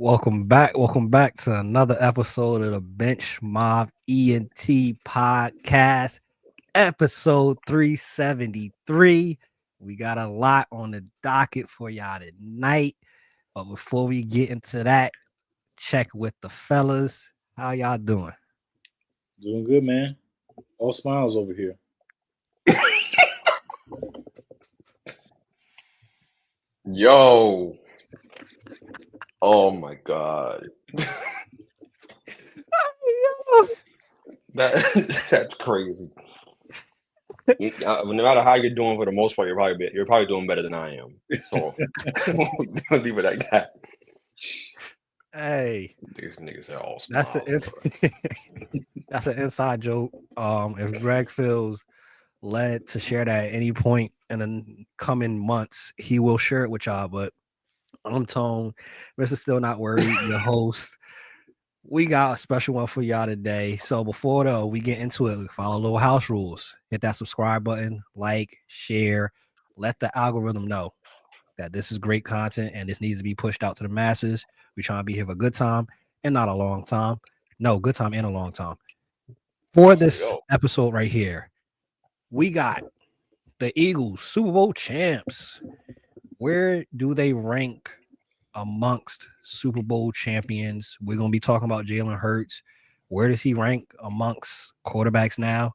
Welcome back. Welcome back to another episode of the Bench Mob Ent podcast, episode 373. We got a lot on the docket for y'all tonight. But before we get into that, check with the fellas. How y'all doing? Doing good, man. All smiles over here. Yo. Oh my god. That that's crazy. No matter how you're doing, for the most part, you're probably doing better than I am. So leave it like that. Hey, These niggas are all that's smiles. that's an inside joke. If Greg feels led to share that at any point in the coming months, he will share it with y'all. But I'm Tone, Mr. Still Not Worried, your host. We got a special one for y'all today. So before though we get into it, we follow little house rules. Hit that subscribe button, like, share, let the algorithm know that this is great content and this needs to be pushed out to the masses. We trying to be here for a good time and not a long time. No, good time and a long time. For Let's this go. episode right here, we got the Eagles, Super Bowl champs. Where do they rank amongst Super Bowl champions? We're going to be talking about Jalen Hurts. Where does he rank amongst quarterbacks now?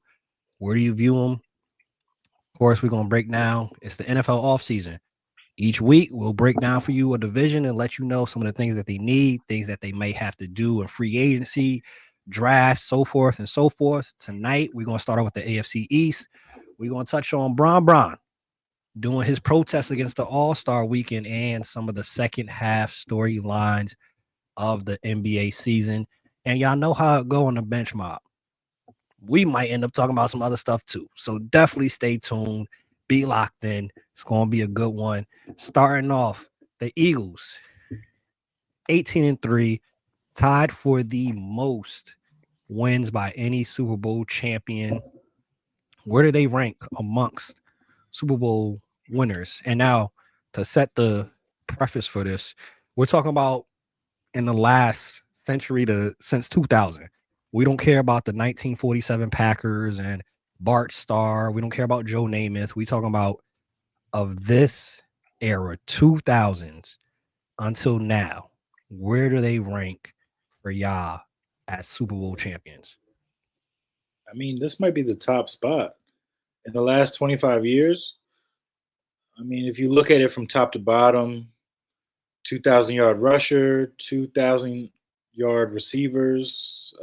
Where do you view him? Of course, we're going to break down. It's the NFL offseason. Each week, we'll break down for you a division and let you know some of the things that they need, things that they may have to do in free agency, draft, so forth and so forth. Tonight, we're going to start off with the AFC East. We're going to touch on Bron doing his protest against the All-Star weekend and some of the second half storylines of the NBA season. And y'all know how it go on the bench mob. We might end up talking about some other stuff too. So definitely stay tuned. Be locked in. It's going to be a good one. Starting off, the Eagles, 18-3, tied for the most wins by any Super Bowl champion. Where do they rank amongst Super Bowl winners? And now to set the preface for this, we're talking about in the last century to since 2000. We don't care about the 1947 Packers and Bart Starr. We don't care about Joe Namath. We talking about of this era, 2000s until now. Where do they rank for y'all as Super Bowl champions? I mean, this might be the top spot in the last 25 years. I mean, if you look at it from top to bottom, 2,000 yard rusher, 2,000 yard receivers.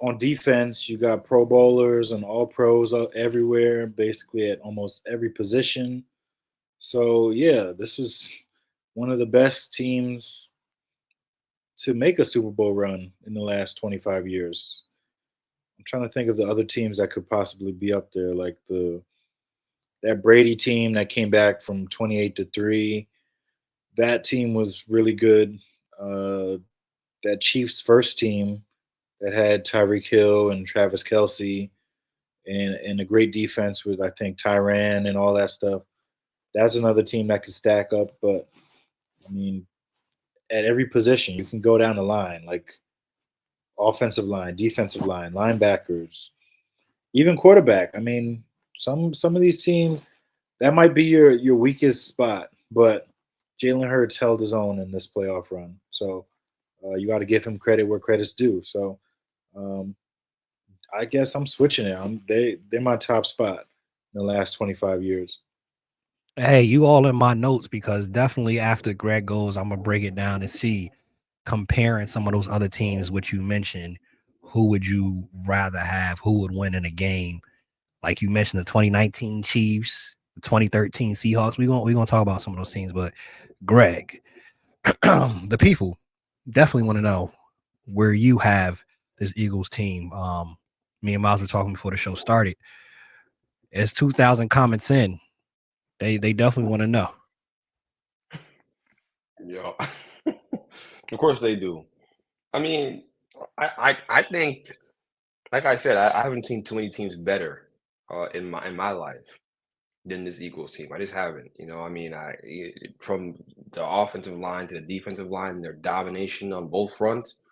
On defense, you got Pro Bowlers and All Pros everywhere, basically at almost every position. So, yeah, this was one of the best teams to make a Super Bowl run in the last 25 years. I'm trying to think of the other teams that could possibly be up there, like the that Brady team that came back from 28-3. That team was really good. Uh, that Chiefs first team that had Tyreek Hill and Travis Kelsey and a great defense with I think Tyran and all that stuff. That's another team that could stack up. But I mean, at every position, you can go down the line, like offensive line, defensive line, linebackers, even quarterback. I mean, some of these teams that might be your weakest spot, but Jalen Hurts held his own in this playoff run. So you got to give him credit where credit's due. So um, I guess I'm switching it. They're my top spot in the last 25 years. Hey, you all in my notes because definitely after Greg goes, I'm gonna break it down and see comparing some of those other teams which you mentioned. Who would you rather have? Who would win in a game? Like you mentioned, the 2019 Chiefs, the 2013 Seahawks. We gonna talk about some of those teams, but Greg, the people definitely want to know where you have this Eagles team. Me and Miles were talking before the show started. It's 2,000 comments in. They definitely want to know. Yeah. Of course they do. I mean, I think, like I said, I haven't seen too many teams better in my life. than this Eagles team. I just haven't. I mean, from the offensive line to the defensive line, their domination on both fronts.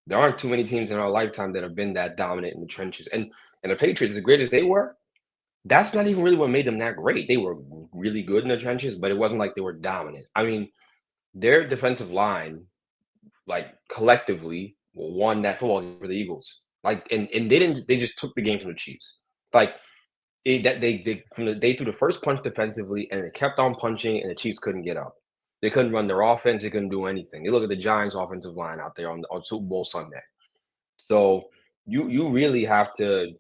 There aren't too many teams in our lifetime that have been that dominant in the trenches. And the Patriots, as great as they were, that's not even really what made them that great. They were really good in the trenches, but it wasn't like they were dominant. I mean, their defensive line, like collectively, won that football game for the Eagles. Like, and they just took the game from the Chiefs. Like they threw the first punch defensively, and it kept on punching, and the Chiefs couldn't get up. They couldn't run their offense. They couldn't do anything. They look at the Giants' offensive line out there on Super Bowl Sunday. So you really have to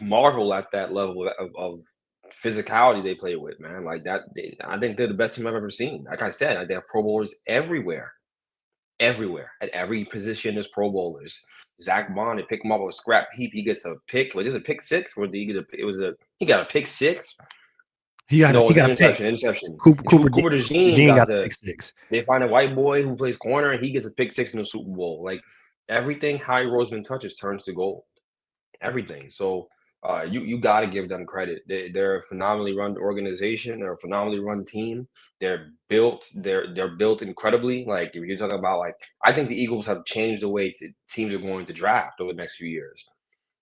marvel at that level of physicality they play with, man. Like that, I think they're the best team I've ever seen. Like I said, they have Pro Bowlers everywhere at every position. There's Pro Bowlers. Zach Bond, they pick him up with a scrap heap. He gets a pick. Was this a pick six? Or did he get he got a pick six? He got No, it was a an pick. interception. Cooper Cooper DeJean Jean got got the the. pick six. They find a white boy who plays corner, and he gets a pick six in the Super Bowl. Like everything Howie Roseman touches turns to gold. Everything. So you got to give them credit. They're a phenomenally run organization. They're a phenomenally run team. They're built incredibly. Like if you're talking about, like, I think the Eagles have changed the way teams are going to draft over the next few years.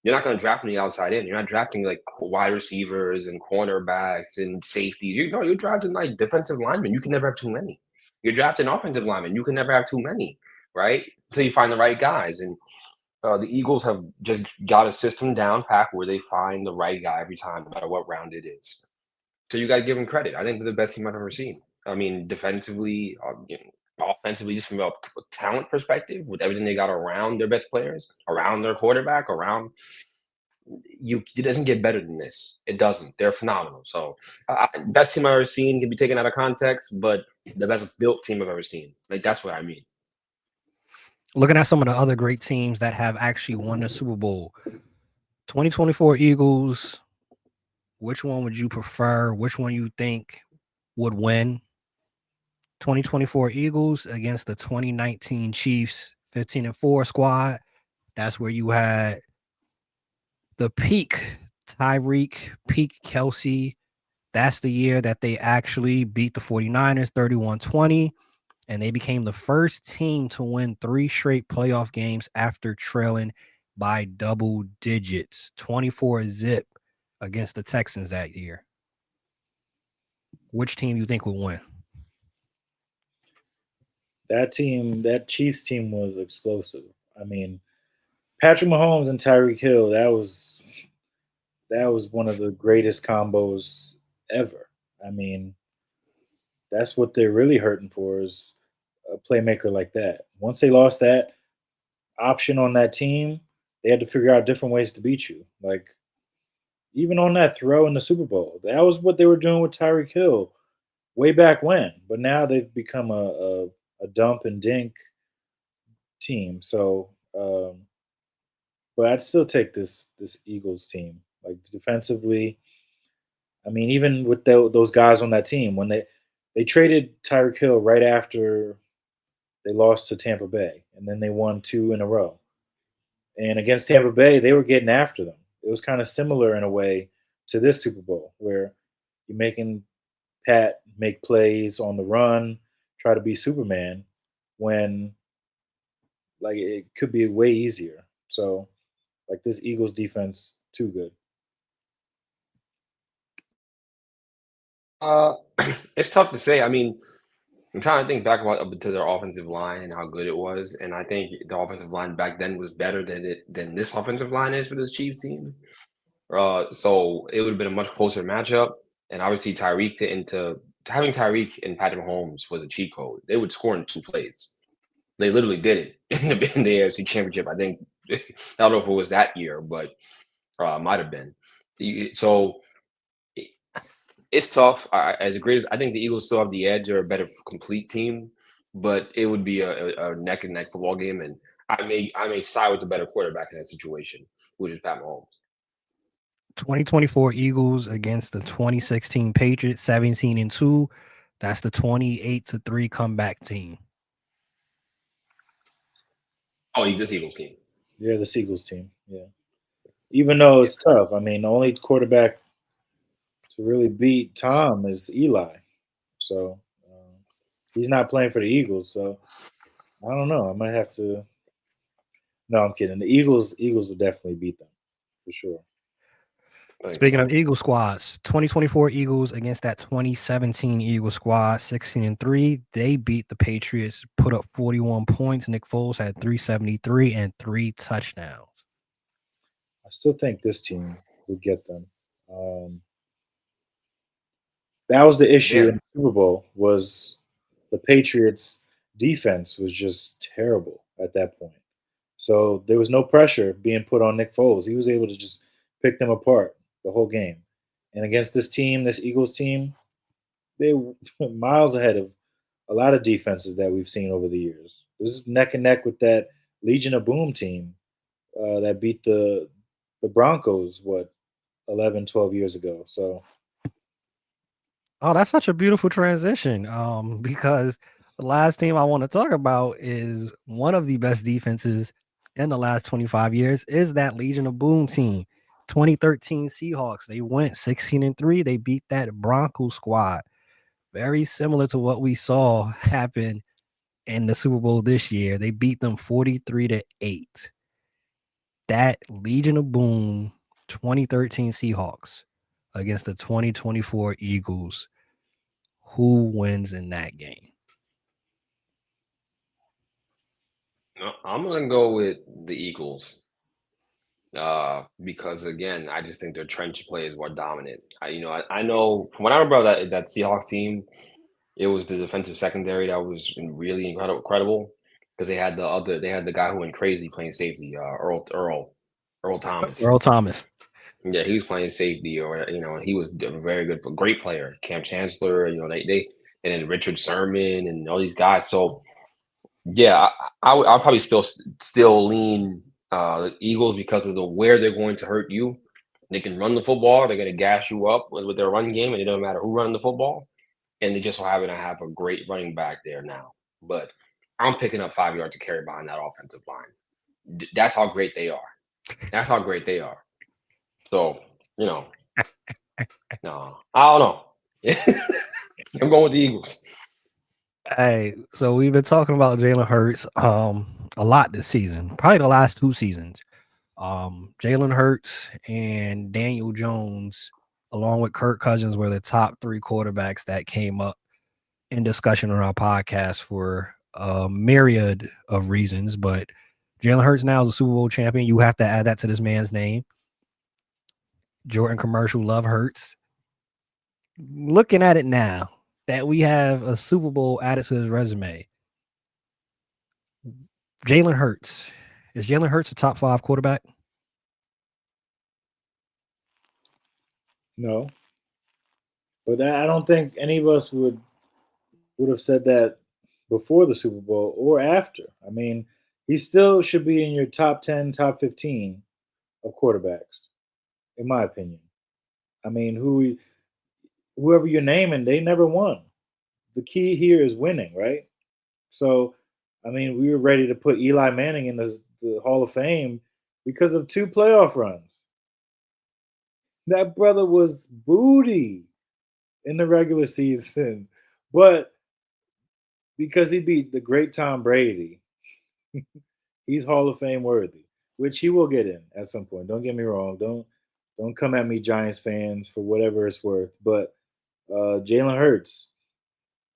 You're not going to draft from the outside in. You're not drafting like wide receivers and cornerbacks and safety. You're drafting like defensive linemen. You can never have too many. You're drafting offensive linemen. You can never have too many, right? Until you find the right guys. And the Eagles have just got a system down pat where they find the right guy every time, no matter what round it is. So you got to give them credit. I think they're the best team I've ever seen. I mean, defensively, offensively, just from a talent perspective, with everything they got around their best players, around their quarterback, around it doesn't get better than this. It doesn't. They're phenomenal. So, best team I've ever seen can be taken out of context, but the best built team I've ever seen. Like that's what I mean. Looking at some of the other great teams that have actually won the Super Bowl, 2024 Eagles. Which one would you prefer? Which one you think would win? 2024 Eagles against the 2019 Chiefs 15-4 squad. That's where you had the peak Tyreek, peak Kelsey. That's the year that they actually beat the 49ers 31-20, and they became the first team to win 3 straight playoff games after trailing by double digits, 24-0 against the Texans that year. Which team you think will win? That team, that Chiefs team was explosive. I mean, Patrick Mahomes and Tyreek Hill, that was one of the greatest combos ever. I mean, that's what they're really hurting for is a playmaker like that. Once they lost that option on that team, they had to figure out different ways to beat you. Like even on that throw in the Super Bowl, that was what they were doing with Tyreek Hill way back when. But now they've become a dump and dink team. So, but I'd still take this Eagles team. Like defensively, I mean, even with those guys on that team, when they traded Tyreek Hill right after they lost to Tampa Bay, and then they won 2 in a row. And against Tampa Bay, they were getting after them. It was kind of similar in a way to this Super Bowl, where you're making Pat make plays on the run, try to be Superman, when like it could be way easier. So, like this Eagles defense, too good. Uh, it's tough to say. I mean, I'm trying to think back about up to their offensive line and how good it was, and I think the offensive line back then was better than this offensive line is for this Chiefs team. So it would have been a much closer matchup, and obviously into having Tyreek and Patrick Mahomes was a cheat code. They would score in 2 plays. They literally did it in the AFC Championship. I think I don't know if it was that year, but might have been. So it's tough. As great as I think the Eagles still have the edge, they're a better complete team, but it would be a neck and neck football game, and I may side with the better quarterback in that situation, which is Pat Mahomes. 2024 Eagles against the 2016 Patriots 17-2. That's the 28-3 comeback team. Oh, this Eagles team. Yeah, the Eagles team. Yeah, even though Yeah. it's tough. I mean, the only quarterback to really beat Tom is Eli. So he's not playing for the Eagles. So I don't know. I might have to. No, I'm kidding. The Eagles would definitely beat them for sure. I think Speaking so. of Eagle squads, 2024 Eagles against that 2017 Eagle squad, 16-3. They beat the Patriots, put up 41 points. Nick Foles had 373 and 3 touchdowns. I still think this team would get them. Um, that was the issue Yeah. in the Super Bowl was the Patriots defense was just terrible at that point. So there was no pressure being put on Nick Foles. He was able to just pick them apart the whole game. And against this team, this Eagles team, they were miles ahead of a lot of defenses that we've seen over the years. This is neck and neck with that Legion of Boom team that beat the Broncos 11, 12 years ago. So Oh, that's such a beautiful transition. Because the last team I want to talk about is one of the best defenses in the last 25 years is that Legion of Boom team. 2013 Seahawks. They went 16-3. They beat that Broncos squad. Very similar to what we saw happen in the Super Bowl this year. They beat them 43-8. That Legion of Boom 2013 Seahawks against the 2024 Eagles. Who wins in that game? No, I'm gonna go with the Eagles. Because again, I just think their trench play is more dominant. I know from what I remember that Seahawks team, it was the defensive secondary that was really incredible because they had the guy who went crazy playing safety, Earl Thomas. Earl Thomas. Yeah, he was playing safety, or he was a very good, great player. Cam Chancellor, they and then Richard Sherman and all these guys. So yeah, I'll probably still lean the Eagles because of the where they're going to hurt you. They can run the football. They're going to gas you up with their run game, and it doesn't matter who run the football. And they just so happen to have a great running back there now. But I'm picking up 5 yards to carry behind that offensive line. That's how great they are. That's how great they are. So you know, no, I don't know. I'm going with the Eagles. Hey, so we've been talking about Jalen Hurts a lot this season, probably the last 2 seasons. Jalen Hurts and Daniel Jones, along with Kirk Cousins, were the top 3 quarterbacks that came up in discussion on our podcast for a myriad of reasons. But Jalen Hurts now is a Super Bowl champion. You have to add that to this man's name. Jordan commercial, love Hurts. Looking at it now that we have a Super Bowl added to his resume, Jalen Hurts. Is Jalen Hurts a top 5 quarterback? no, but I don't think any of us would have said that before the Super Bowl or after. I mean, he still should be in your top 10, top 15 of quarterbacks, in my opinion. I mean, whoever you're naming, they never won. The key here is winning, right? So, I mean, we were ready to put Eli Manning in the Hall of Fame because of 2 playoff runs. That brother was booty in the regular season, but because he beat the great Tom Brady, he's Hall of Fame worthy, which he will get in at some point. Don't get me wrong. Don't come at me, Giants fans, for whatever it's worth. But Jalen Hurts,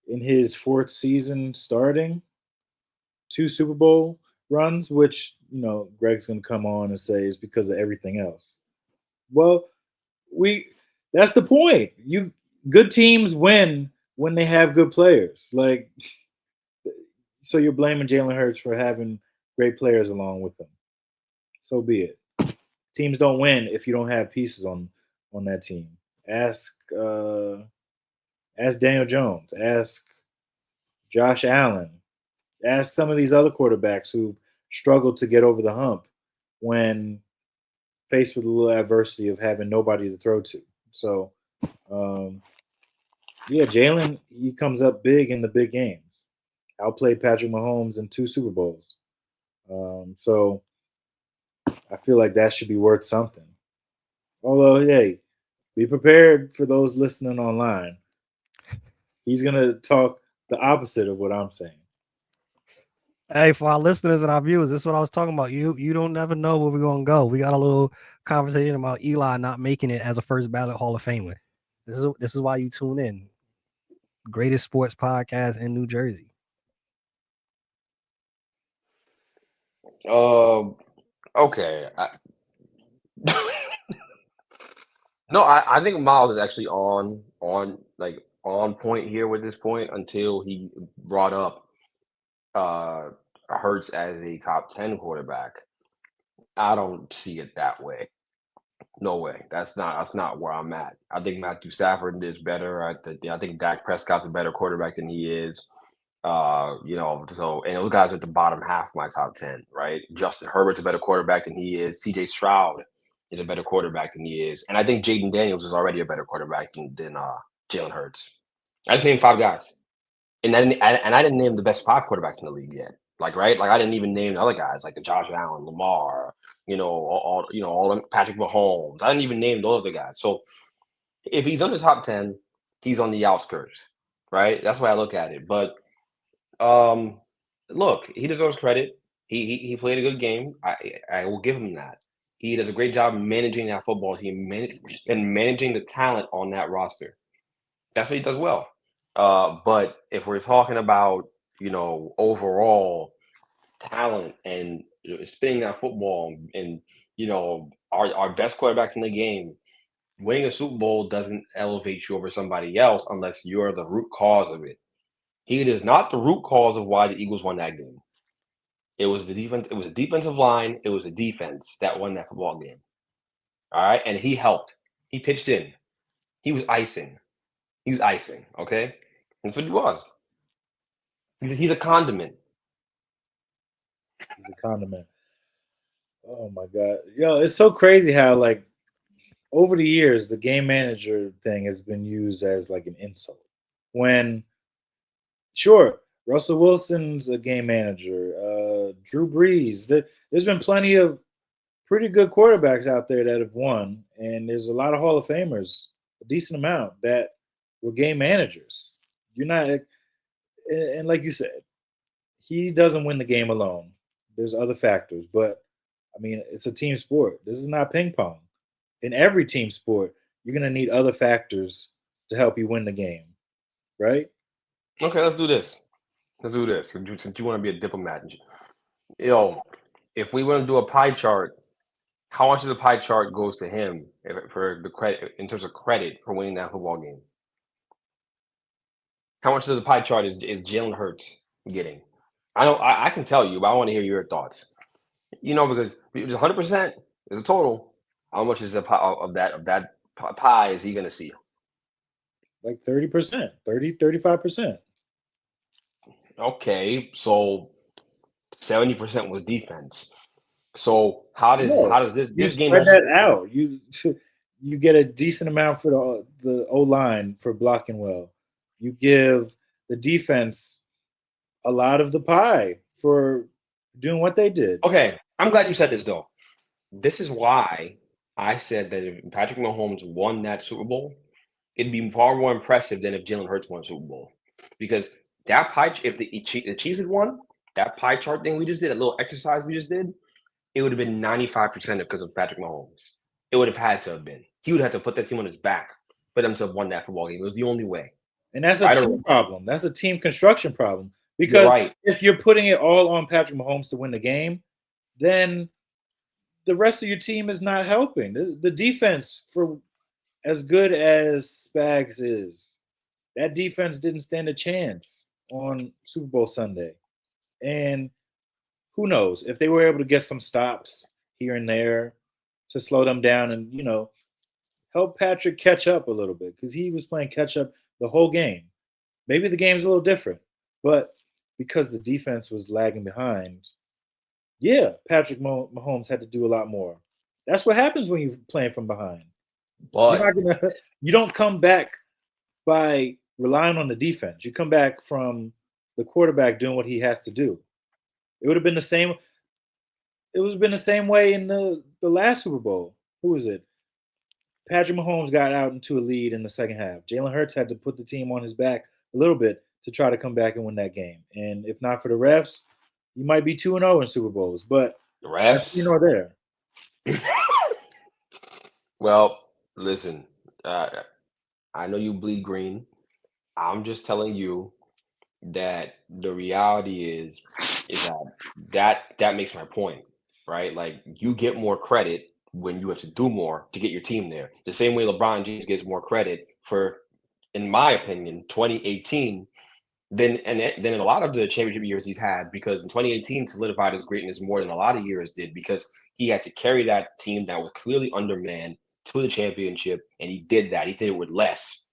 in his 4th season starting, 2 Super Bowl runs, which Greg's gonna come on and say is because of everything else. Well, we that's the point. You good teams win when they have good players. Like, so you're blaming Jalen Hurts for having great players along with them. So be it. Teams don't win if you don't have pieces on that team. Ask ask Daniel Jones. Ask Josh Allen. Ask some of these other quarterbacks who struggled to get over the hump when faced with a little adversity of having nobody to throw to. So, um, yeah, Jalen, he comes up big in the big games. Outplayed Patrick Mahomes in 2 Super Bowls. So I feel like that should be worth something. Although, hey, Be prepared for those listening online. He's gonna talk the opposite of what I'm saying. Hey, for our listeners and our viewers, this is what I was talking about. You don't never know where we're gonna go. We got a little conversation about Eli not making it as a first ballot Hall of Famer. This is why you tune in. Greatest sports podcast in New Jersey. Okay. No, I think Miles is actually on point here with this point until he brought up uh Hurts as a top 10 quarterback. I don't see it that way. No way. That's not where I'm at. I think Matthew Stafford is better. I think Dak Prescott's a better quarterback than he is. So and those guys are at the bottom half of my top 10, right? Justin Herbert's a better quarterback than he is. CJ Stroud is a better quarterback than he is. And I think Jaden Daniels is already a better quarterback than Jalen Hurts. I just named five guys. And I didn't name the best five quarterbacks in the league yet. Like, right? Like I didn't even name the other guys like the Josh Allen, Lamar, all them Patrick Mahomes. I didn't even name those other guys. So if he's on the top 10, he's on the outskirts, right? That's the way I look at it. But um, look, he deserves credit. He played a good game. I will give him that. He does a great job managing that football team and managing the talent on that roster. That's what he does well. But if we're talking about overall talent and spinning that football and our best quarterbacks in the game, winning a Super Bowl doesn't elevate you over somebody else unless you're the root cause of it. He is not the root cause of why the Eagles won that game. It was the defense. It was a defensive line. It was a defense that won that football game. All right, and he helped. He pitched in. He was icing. He was icing. Okay, that's what he was. He's a condiment. He's a condiment. Oh my god, yo, it's so crazy how like over the years the game manager thing has been used as like an insult. When sure, Russell Wilson's a game manager, Drew Brees. There's been plenty of pretty good quarterbacks out there that have won, and there's a lot of Hall of Famers, a decent amount that were game managers. You're not, and like you said, he doesn't win the game alone. There's other factors, but I mean, it's a team sport. This is not ping pong. In every team sport, you're gonna need other factors to help you win the game, right? Okay, let's do this. Let's do this. Since you want to be a diplomat, yo, if we want to do a pie chart, how much of the pie chart goes to him for the credit in terms of credit for winning that football game? How much of the pie chart is Jalen Hurts getting? I know I can tell you, but I want to hear your thoughts. Because if it's 100% is a total. How much is the pie of that pie is he going to see? Like 30%, 35%. Okay, so 70% was defense. So how does No, how does this you this game spread has that out. You get a decent amount for the O line for blocking well. You give the defense a lot of the pie for doing what they did. okay? I'm glad you said this though. This is why I said that if Patrick Mahomes won that Super Bowl, it'd be far more impressive than if Jalen Hurts won a Super Bowl. Because that if the Chiefs had won, that pie chart thing we just did, a little exercise we just did, it would have been 95% because of Patrick Mahomes. It would have had to have been. He would have to put that team on his back for them to have won that football game. It was the only way. And that's a Right or team wrong? problem. That's a team construction problem. You're Because right. if you're putting it all on Patrick Mahomes to win the game, then the rest of your team is not helping. The defense, for as good as Spags is, that defense didn't stand a chance on Super Bowl Sunday. And who knows if they were able to get some stops here and there to slow them down and help Patrick catch up a little bit because he was playing catch up the whole game. Maybe the game's a little different, but because the defense was lagging behind, yeah, Patrick Mahomes had to do a lot more. That's what happens when you're playing from behind. You're But not gonna. You don't come back by relying on the defense. You come back from the quarterback doing what he has to do. It would have been the same. It would have been the same way in the last Super Bowl. Who was it? Patrick Mahomes got out into a lead in the second half. Jalen Hurts had to put the team on his back a little bit to try to come back and win that game. And if not for the refs, you might be 2-0 in Super Bowls. But The that's refs. nor there. Well, listen, I know you bleed green. I'm just telling you that the reality is that makes my point, right? Like you get more credit when you have to do more to get your team there. The same way LeBron James gets more credit for, in my opinion, 2018 than in a lot of the championship years he's had, because in 2018 solidified his greatness more than a lot of years did, because he had to carry that team that was clearly undermanned to the championship, and he did that. He did it with less.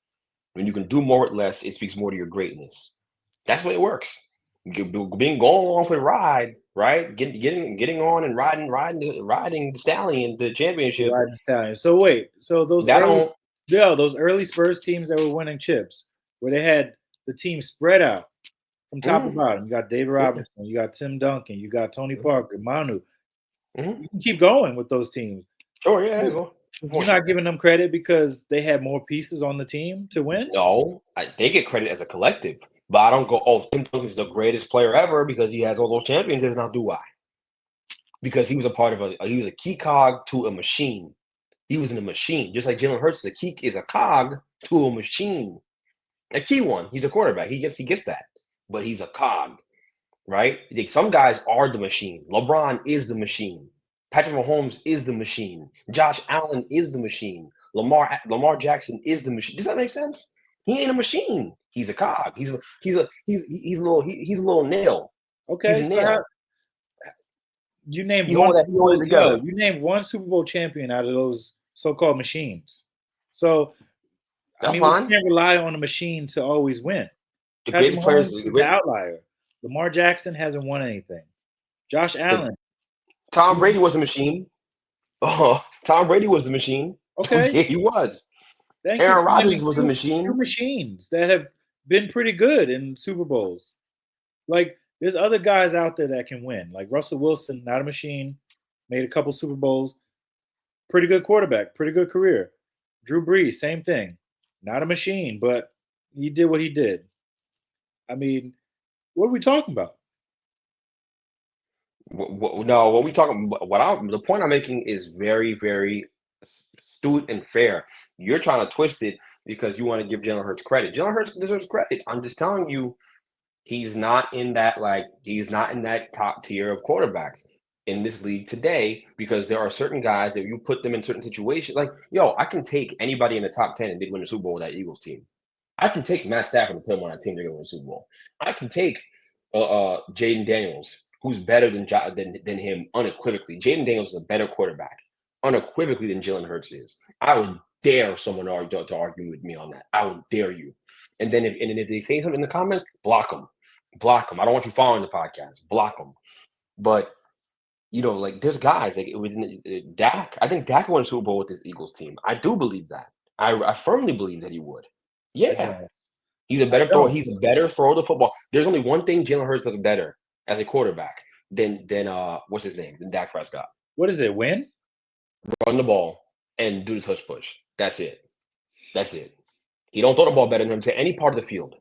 When you can do more with less, it speaks more to your greatness. That's the way it works. Being going along for the ride, right? Getting on and riding the stallion to the championship. Riding Stallion. So wait, so That don't. those early Spurs teams that were winning chips, where they had the team spread out from top to Mhm, bottom. You got David Robinson, you got Tim Duncan, you got Tony mhm, Parker, Manu. mhm. You can keep going with those teams. Sure, yeah. You- Go. You're not giving them credit because they had more pieces on the team to win. No, they get credit as a collective, but I don't go, oh, Tim Duncan's the greatest player ever because he has all those championships. Now, do I? Because he was a part of he was a key cog to a machine. He was in a machine, just like Jalen Hurts is a cog to a machine, a key one. He's a quarterback. He gets that, but he's a cog, right? Like, some guys are the machine. LeBron is the machine. Patrick Mahomes is the machine. Josh Allen is the machine. Lamar Jackson is the machine. Does that make sense? He ain't a machine. He's a cog. He's a little nail. He's Okay, a so how, nail. you named He one hold that. Super He hold it Bowl, yo, together. you named one Super Bowl champion out of those so-called machines. So I That's mean, we fine. can't rely on a machine to always win. The Patrick greatest players. Mahomes is the outlier. Lamar Jackson hasn't won anything. Josh The, Allen, Tom he's Brady was a machine. Oh, Tom Brady was the machine. okay. Yeah, he was. Thank you Aaron for naming Rodgers was the two machine. machines that have been pretty good in Super Bowls. Like, there's other guys out there that can win. Like Russell Wilson, not a machine, made a couple Super Bowls. Pretty good quarterback, pretty good career. Drew Brees, same thing. Not a machine, but he did what he did. I mean, what are we talking about? No, what we talking? The point I'm making is very, very astute and fair. You're trying to twist it because you want to give Jalen Hurts credit. Jalen Hurts deserves credit. I'm just telling you, he's not in that top tier of quarterbacks in this league today, because there are certain guys that you put them in certain situations. Like, yo, I can take anybody in the top 10 and they win the Super Bowl with that Eagles team. I can take Matt Stafford and put him on that team, they're gonna win the Super Bowl. I can take Jaden Daniels, who's better than him unequivocally. Jaden Daniels is a better quarterback unequivocally than Jalen Hurts is. I would dare someone to argue with me on that. I would dare you. And then if they say something in the comments, block them. Block them. I don't want you following the podcast. Block them. But like, there's guys like within Dak. I think Dak won a Super Bowl with this Eagles team. I do believe that. I firmly believe that he would. Yeah, Yeah, he's a I better thrower. don't. He's a better thrower of the football. There's only one thing Jalen Hurts does better as a quarterback than what's his name? Than Dak Prescott. What is it? Win? Run the ball and do the touch push. That's it. That's it. He don't throw the ball better than him to any part of the field.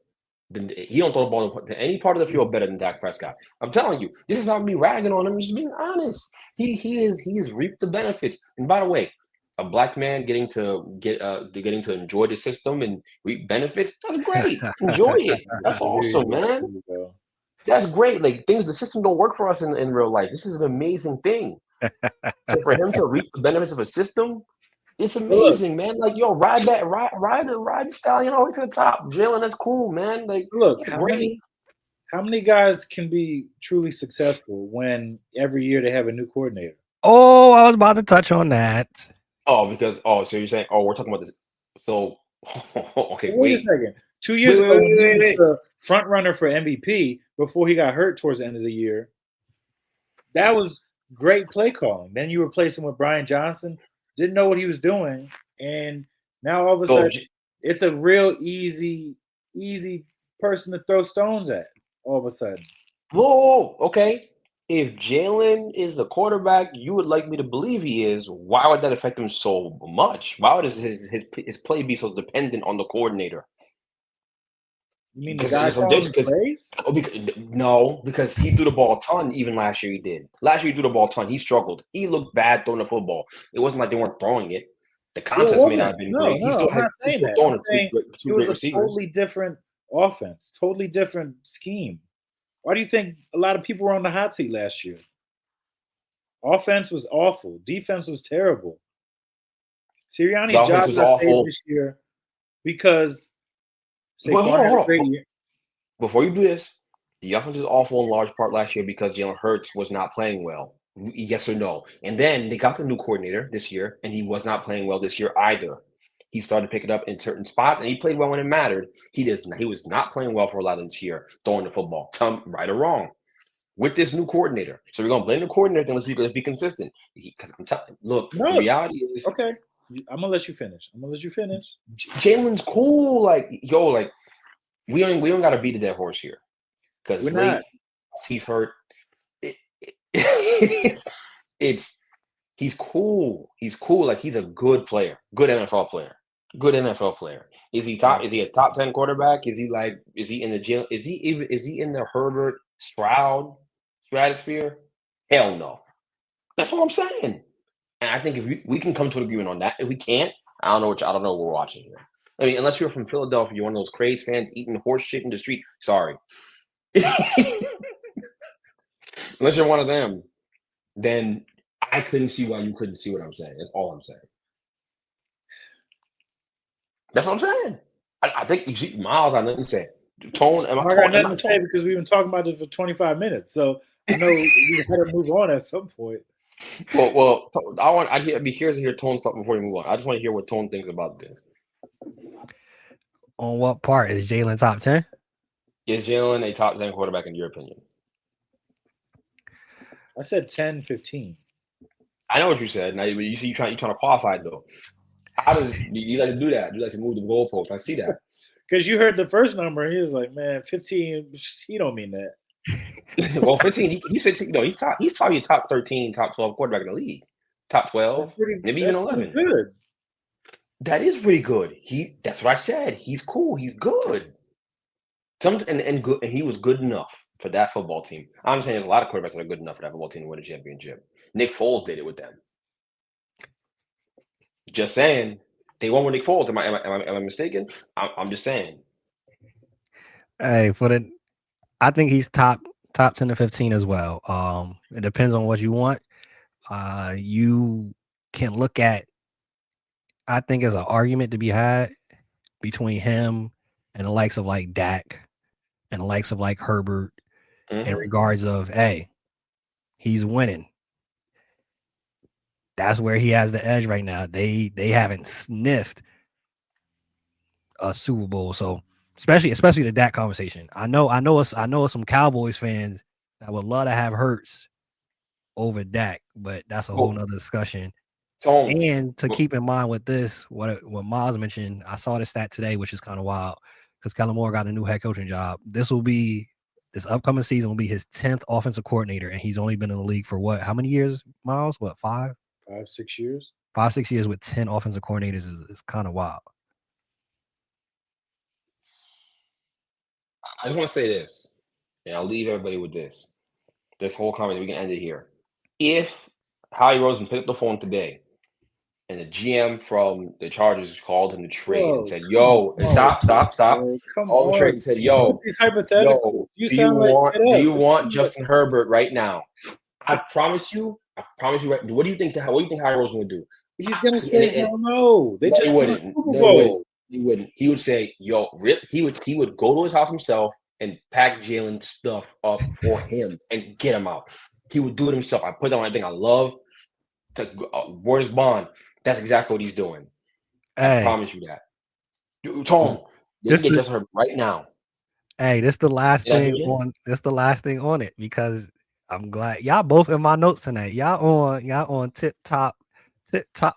He don't throw the ball to any part of the field better than Dak Prescott. I'm telling you, this is not me ragging on him. I'm just being honest. He has reaped the benefits. And by the way, a black man getting to enjoy the system and reap benefits, that's great. Enjoy it. That's awesome, man. That's great. Like, the system don't work for us in real life. This is an amazing thing. So for him to reap the benefits of a system, it's Look, amazing, man. Like, yo, ride the stallion all the way to the top. Jalen, that's cool, man. Like, look, it's great. how many guys can be truly successful when every year they have a new coordinator? Oh, I was about to touch on that. So you're saying, we're talking about this. So, okay, Wait a wait. second. 2 years Wait, ago, wait, when he wait, was wait. the front runner for MVP before he got hurt towards the end of the year, that was great play calling. Then you replace him with Brian Johnson, didn't know what he was doing, and now all of a So, sudden it's a real easy person to throw stones at. All of a sudden, whoa, okay. if Jalen is the quarterback you would like me to believe he is, why would that affect him so much? Why would his play be so dependent on the coordinator? You mean the Because guy it's calling the because plays? no, because he threw the ball a ton. Even last year, he did. Last year, he threw the ball a ton. He struggled. He looked bad throwing the football. It wasn't like they weren't throwing it. The Yeah, it concepts may not wasn't. have been No, great. no, I'm not He's saying still that. I'm throwing to saying two it was great a receivers. totally different offense, totally different scheme. Why do you think a lot of people were on the hot seat last year? Offense was awful. Defense was terrible. The Sirianni's offense job was got saved awful. this year because But Saquon had a hold great on. year. Before you do this, the offense was awful in large part last year because Jalen Hurts was not playing well. Yes or no? And then they got the new coordinator this year, and he was not playing well this year either. He started picking up in certain spots, and he played well when it mattered. He was not playing well for a lot of this year throwing the football. Tell me right or wrong with this new coordinator. So we're gonna blame the coordinator. Then let's be consistent. Because I'm telling, look, the No, reality is okay. I'm gonna let you finish. Jalen's cool. Like yo, like we don't got to beat a dead horse here because We're it's not. late. He's hurt. It's it's he's cool. He's cool. Like he's a good player, good NFL player, good NFL player. Is he top? Is he a top 10 quarterback? Is he like? Is he in the gym? Is he even? Is he in the Herbert Stroud stratosphere? Hell no. That's what I'm saying. And I think if we can come to an agreement on that, if we can't, I don't know what we're watching here. I mean, unless you're from Philadelphia, you're one of those crazy fans eating horse shit in the street. Sorry. Unless you're one of them, then I couldn't see why you couldn't see what I'm saying. That's all I'm saying. That's what I'm saying. I think you see Miles, I nothing to say. Tone, am I I got tone? Am nothing I to say tone? because we've been talking about this for 25 minutes. So I know we got to move on at some point. Well, I'd be curious to hear Tone stuff before you move on. I just want to hear what Tone thinks about this. On what part is Jalen top 10? Is Jalen a top 10 quarterback in your opinion? I said 10, 15. I know what you said. Now you see you trying to qualify it though. How does you like to do that? You like to move the goalpost. I see that. Because you heard the first number, and he was like, "Man, 15. He don't mean that." Well, 15. He's 15. No, he's probably a top 13, top 12 quarterback in the league. Top 12, maybe even That's pretty 11. good. That is pretty good. That's what I said. He's cool. He's good. And good, and he was good enough for that football team. I'm saying there's a lot of quarterbacks that are good enough for that football team to win a championship. Nick Foles did it with them. Just saying, they won with Nick Foles. Am I mistaken? I'm just saying. Hey, I think he's top 10 to 15 as well. It depends on what you want. You can look at, I think there's an argument to be had between him and the likes of like Dak and the likes of like Herbert in regards of, hey, he's winning. That's where he has the edge right now. They haven't sniffed a Super Bowl, so especially the Dak conversation. I know some Cowboys fans that would love to have Hurts over Dak, but that's a whole nother discussion. And to keep in mind with this, what Miles mentioned, I saw the stat today, which is kind of wild because Kellen Moore got a new head coaching job. This upcoming season will be his 10th offensive coordinator, and he's only been in the league for what? How many years, Miles? What, 5? 5, 6 years? 5, 6 years with 10 offensive coordinators is kind of wild. I just want to say this, and I'll leave everybody with this. This whole conversation, we can end it here. If Howie Roseman picked up the phone today and the GM from the Chargers called him to trade and said, "Yo, stop, Bro, come called him to trade on. and said, "Yo, These hypotheticals. You sound like do you want Justin Herbert right now?" I promise you. Right. What do you think Howie Roseman would do? He's gonna say, "Hell no." They just won a Super No, Bowl. he wouldn't. He would say, "Yo, Rip." He would go to his house himself and pack Jalen's stuff up for him and get him out. He would do it himself. I put on everything I love to word his bond. That's exactly what he's doing. I promise you that. Tone, you can get Justin Herbert right now. Hey, this the last thing on it because I'm glad y'all both in my notes tonight. Y'all on tip top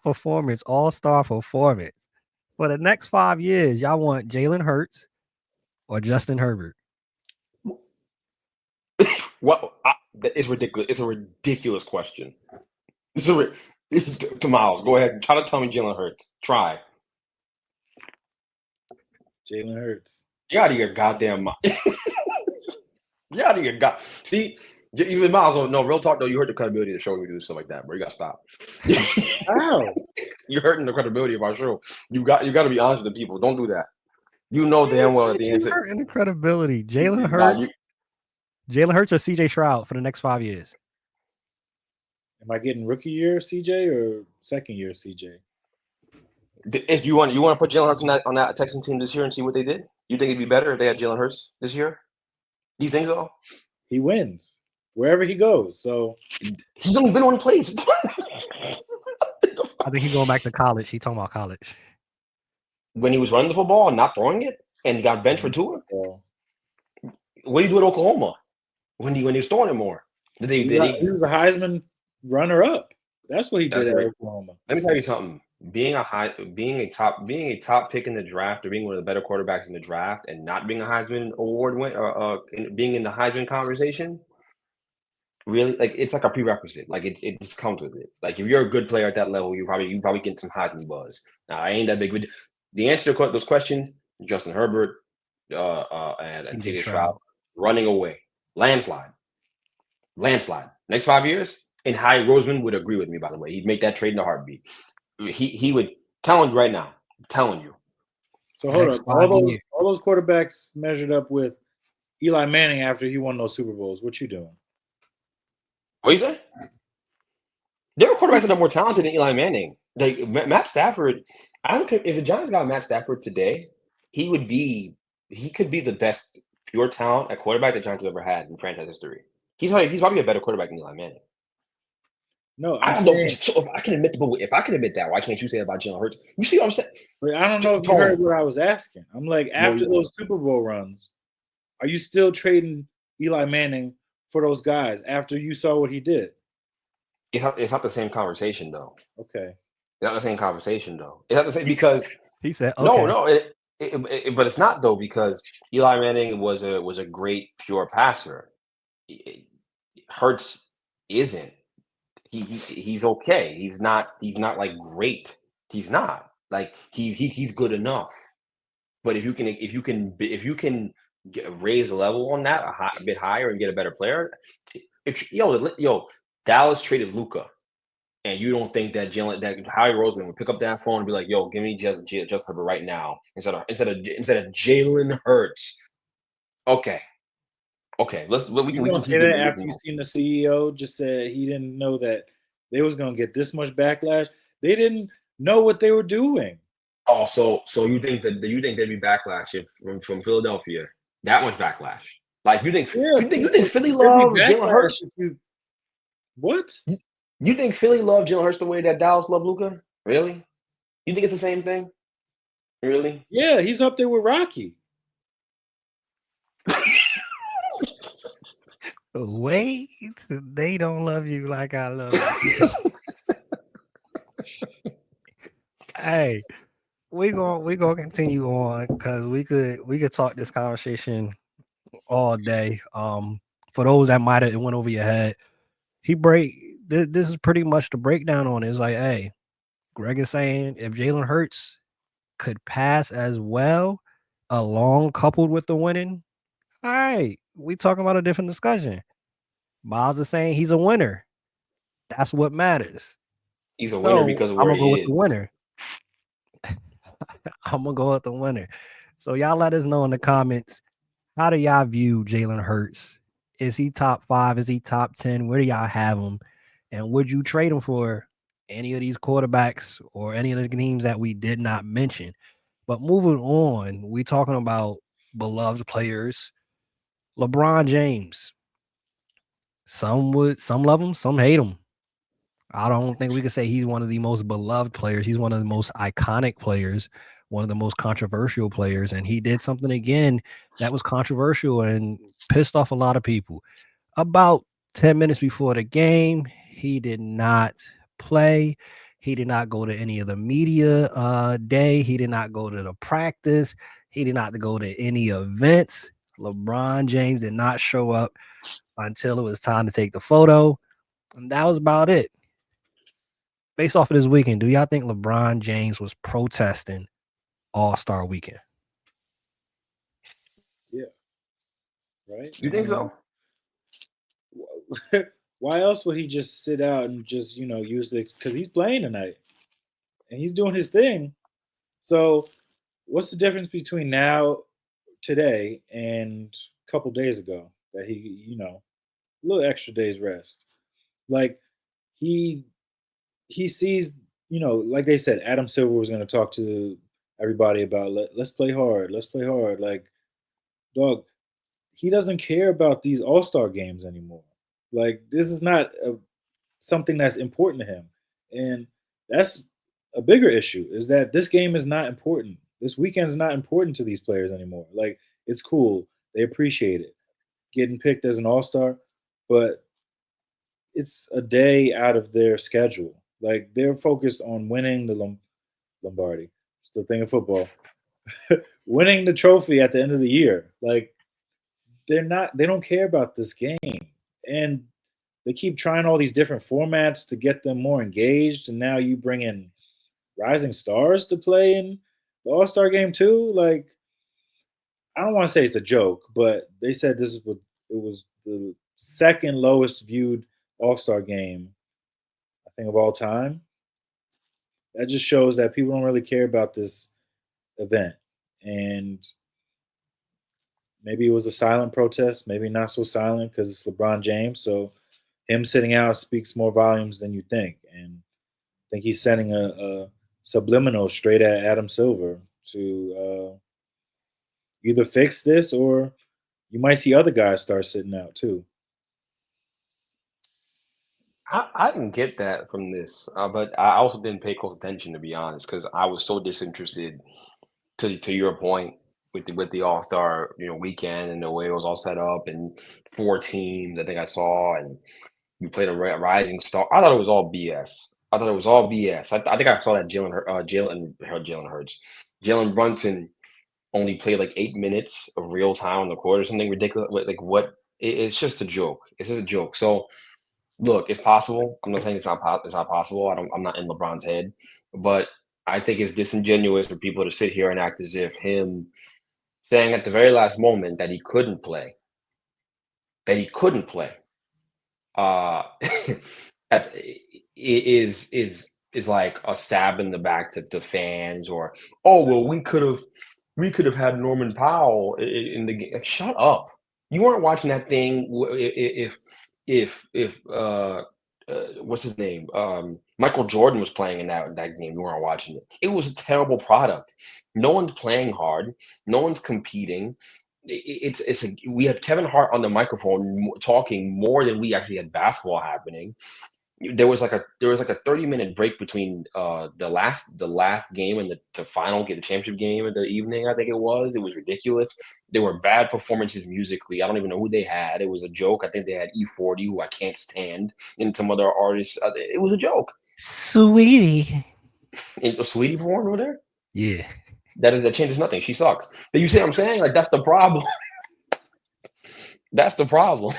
performance, all-star performance. For the next 5 years, y'all want Jalen Hurts or Justin Herbert? Well, It's ridiculous. It's a ridiculous question. To Miles, go ahead. Try to tell me Jalen Hurts. Try. Jalen Hurts. You out of your goddamn mind. You out of your god. See, even Miles. No, real talk though. You hurt the credibility of the show when we do stuff like that, bro. You gotta stop. How? You're hurting the credibility of our show. You got to be honest with the people. Don't do that. You know damn well at the answer. Hurting the credibility. Jalen Nah, Hurts. Jalen Hurts or CJ Stroud for the next 5 years. Am I getting rookie year CJ or second year CJ? If you want to put Jalen Hurts on that Texan team this year and see what they did, you think it'd be better if they had Jalen Hurts this year? Do you think so? He wins wherever he goes. So he's only been one place. I think he's going back to college. He's talking about college. When he was running the football and not throwing it, and he got benched for Tua. What did he do at Oklahoma when he was throwing it more? He was a Heisman runner-up. That's what he did at Oklahoma. Let me tell you something. Being a top pick in the draft, or being one of the better quarterbacks in the draft, and not being a Heisman Award winner, being in the Heisman conversation, really, like, it's like a prerequisite. Like, it just comes with it. Like, if you're a good player at that level, you probably get some Heisman buzz. Now, I ain't that big. The answer to those questions: Justin Herbert and CJ Stroud running away, landslide. Next 5 years, and Howie Roseman would agree with me. By the way, he'd make that trade in a heartbeat. He would. Telling you right now. I'm telling you. So hold on. All those quarterbacks measured up with Eli Manning after he won those Super Bowls. What you doing? What you say? There are quarterbacks that are more talented than Eli Manning. Like Matt Stafford. I don't care if the Giants got Matt Stafford today. He could be the best pure talent at quarterback the Giants have ever had in franchise history. He's probably a better quarterback than Eli Manning. No, I don't know. So if I can admit that, why can't you say that about Jalen Hurts? You see what I'm saying? But I don't know if you heard what I was asking. I'm like, after those Super Bowl runs, are you still trading Eli Manning for those guys after you saw what he did? It's not the same conversation, though. Okay. It's not the same conversation, though. It's not the same because he said, okay. No, but it's not though, because Eli Manning was a great pure passer. Hurts isn't. He's okay. He's not like great. He's not like he's good enough. But if you can raise the level on that a bit higher and get a better player, Dallas traded Luka, and you don't think that Howie Roseman would pick up that phone and be like, "Yo, give me just Herbert right now instead of Jalen Hurts." Okay. We can say that after you've seen the CEO just said he didn't know that they was gonna get this much backlash. They didn't know what they were doing. Oh, so you think there'd be backlash from Philadelphia? That much backlash? Like you think Philly loved Jalen Hurts? What? You think Philly loved Jalen Hurts the way that Dallas loved Luka? Really? You think it's the same thing? Really? Yeah, he's up there with Rocky. Wait, they don't love you like I love you. Hey, we gonna continue on because we could talk this conversation all day. For those that might have went over your head, this is pretty much the breakdown on it. It's like, hey, Greg is saying if Jalen Hurts could pass as well, along coupled with the winning, all right, we talking about a different discussion. Miles is saying he's a winner. That's what matters. He's a winner because of where he is. With the winner. I'm gonna go with the winner. So y'all let us know in the comments, how do y'all view Jalen Hurts? Is he top 5? Is he top 10? Where do y'all have him? And would you trade him for any of these quarterbacks or any of the teams that we did not mention? But moving on, we talking about beloved players. LeBron James. Some love him, some hate him. I don't think we could say he's one of the most beloved players. He's one of the most iconic players, one of the most controversial players. And he did something again that was controversial and pissed off a lot of people. About 10 minutes before the game, he did not play. He did not go to any of the media day. He did not go to the practice. He did not go to any events. LeBron James did not show up until it was time to take the photo. And that was about it. Based off of this weekend, do y'all think LeBron James was protesting All-Star weekend? Yeah, right. You think so? Why else would he just sit out and just use the because he's playing tonight and he's doing his thing. So what's the difference between now, today, and a couple days ago that he a little extra days rest? Like he he sees like they said, Adam Silver was going to talk to everybody about let's play hard, let's play hard. Like dog, he doesn't care about these all-star games anymore. Like this is not something that's important to him, and that's a bigger issue. Is that this game is not important. This weekend is not important to these players anymore. Like it's cool, they appreciate it, getting picked as an all-star, but it's a day out of their schedule. Like they're focused on winning the Lombardi. Still thinking football, winning the trophy at the end of the year. Like they don't care about this game, and they keep trying all these different formats to get them more engaged. And now you bring in rising stars to play in the All-Star game too. Like I don't want to say it's a joke, but they said this is what it was, the second lowest viewed All-Star game I think of all time. That just shows that people don't really care about this event. And maybe it was a silent protest, maybe not so silent because it's LeBron James. So him sitting out speaks more volumes than you think. And I think he's sending a subliminal straight at Adam Silver to either fix this or you might see other guys start sitting out too. I can get that from this, but I also didn't pay close attention to be honest, because I was so disinterested. To your point with the All Star weekend and the way it was all set up and 4 teams I think I saw and you played a rising star. I thought it was all BS. I thought it was all BS. I think I saw that Jalen Hurts, Jalen Brunson only played like 8 minutes of real time on the court or something ridiculous. Like what? It's just a joke. It's just a joke. So look, it's possible. I'm not saying it's not possible. I'm not in LeBron's head, but I think it's disingenuous for people to sit here and act as if him saying at the very last moment that he couldn't play, that he couldn't play, uh, is like a stab in the back to fans, or oh well, we could have had Norman Powell in the game. Shut up! You weren't watching that thing if what's his name Michael Jordan was playing in that game. You weren't watching it. It was a terrible product. No one's playing hard. No one's competing. We had Kevin Hart on the microphone talking more than we actually had basketball happening. There was like a 30-minute break between the last game and the final the championship game of the evening. I think it was ridiculous. There were bad performances musically. I don't even know who they had. It was a joke. I think they had E40, who I can't stand, and some other artists. It was a joke. Sweetie. And Sweetie performed over there. Yeah. That changes nothing. She sucks. But you see what I'm saying? Like that's the problem. That's the problem.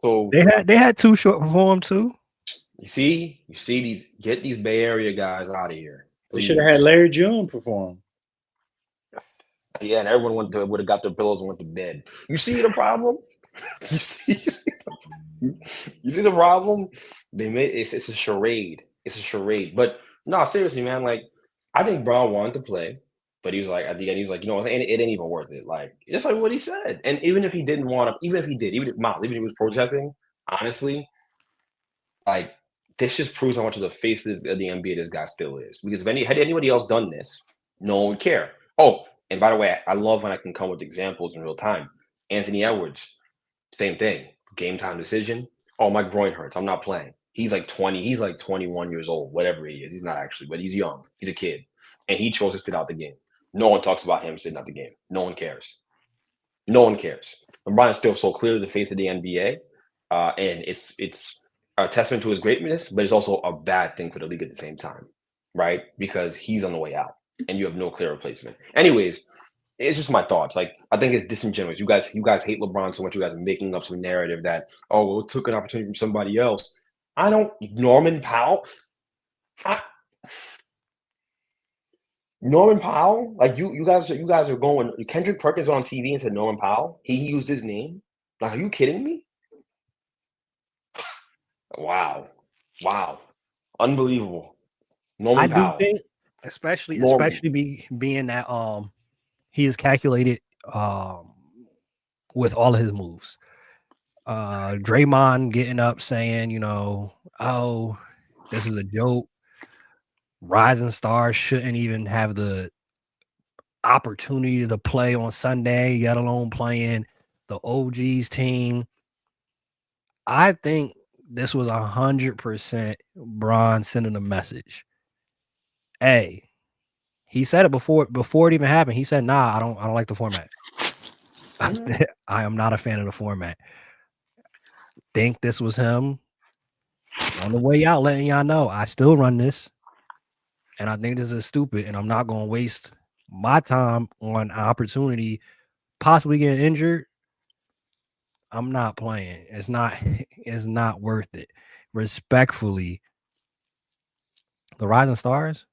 So They had Too Short perform too. get these Bay Area guys out of here. They Please. should have had Larry June perform. Yeah, and everyone would have got their pillows and went to bed. You see the problem? You see, you see the problem? It's a charade. It's a charade. But no, seriously, man. Like I think Brown wanted to play, but he was like at the end, he was like, it ain't even worth it. Like just like what he said. And even if he didn't want to, even if he did, even if he was protesting, honestly, like this just proves how much of the face of the NBA this guy still is. Because had anybody else done this, no one would care. Oh, and by the way, I love when I can come with examples in real time. Anthony Edwards, same thing. Game time decision. Oh, my groin hurts. I'm not playing. He's like 20. He's like 21 years old, whatever he is. He's not actually, but he's young. He's a kid. And he chose to sit out the game. No one talks about him sitting out the game. No one cares. No one cares. LeBron is still so clearly the face of the NBA. And it's a testament to his greatness, but it's also a bad thing for the league at the same time, right? Because he's on the way out and you have no clear replacement. Anyways, it's just my thoughts. Like I think it's disingenuous. You guys hate LeBron so much. You guys are making up some narrative that well, it took an opportunity from somebody else. I don't. Norman Powell. I, Norman Powell. Like you guys are going. Kendrick Perkins on TV and said Norman Powell. He used his name. Like, are you kidding me? Wow, wow, unbelievable. I Norman do Powell. think, especially Norman. being that he is calculated with all of his moves. Draymond getting up saying, oh, this is a joke. Rising stars shouldn't even have the opportunity to play on Sunday, let alone playing the OGs team. I think this was 100% Bron sending a message. Hey, he said it before it even happened. He said, "Nah, I don't like the format. Mhm. I am not a fan of the format." Think this was him on the way out, letting y'all know I still run this, and I think this is stupid, and I'm not going to waste my time on an opportunity, possibly getting injured. I'm not playing. It's not. It's not worth it. Respectfully, the Rising Stars.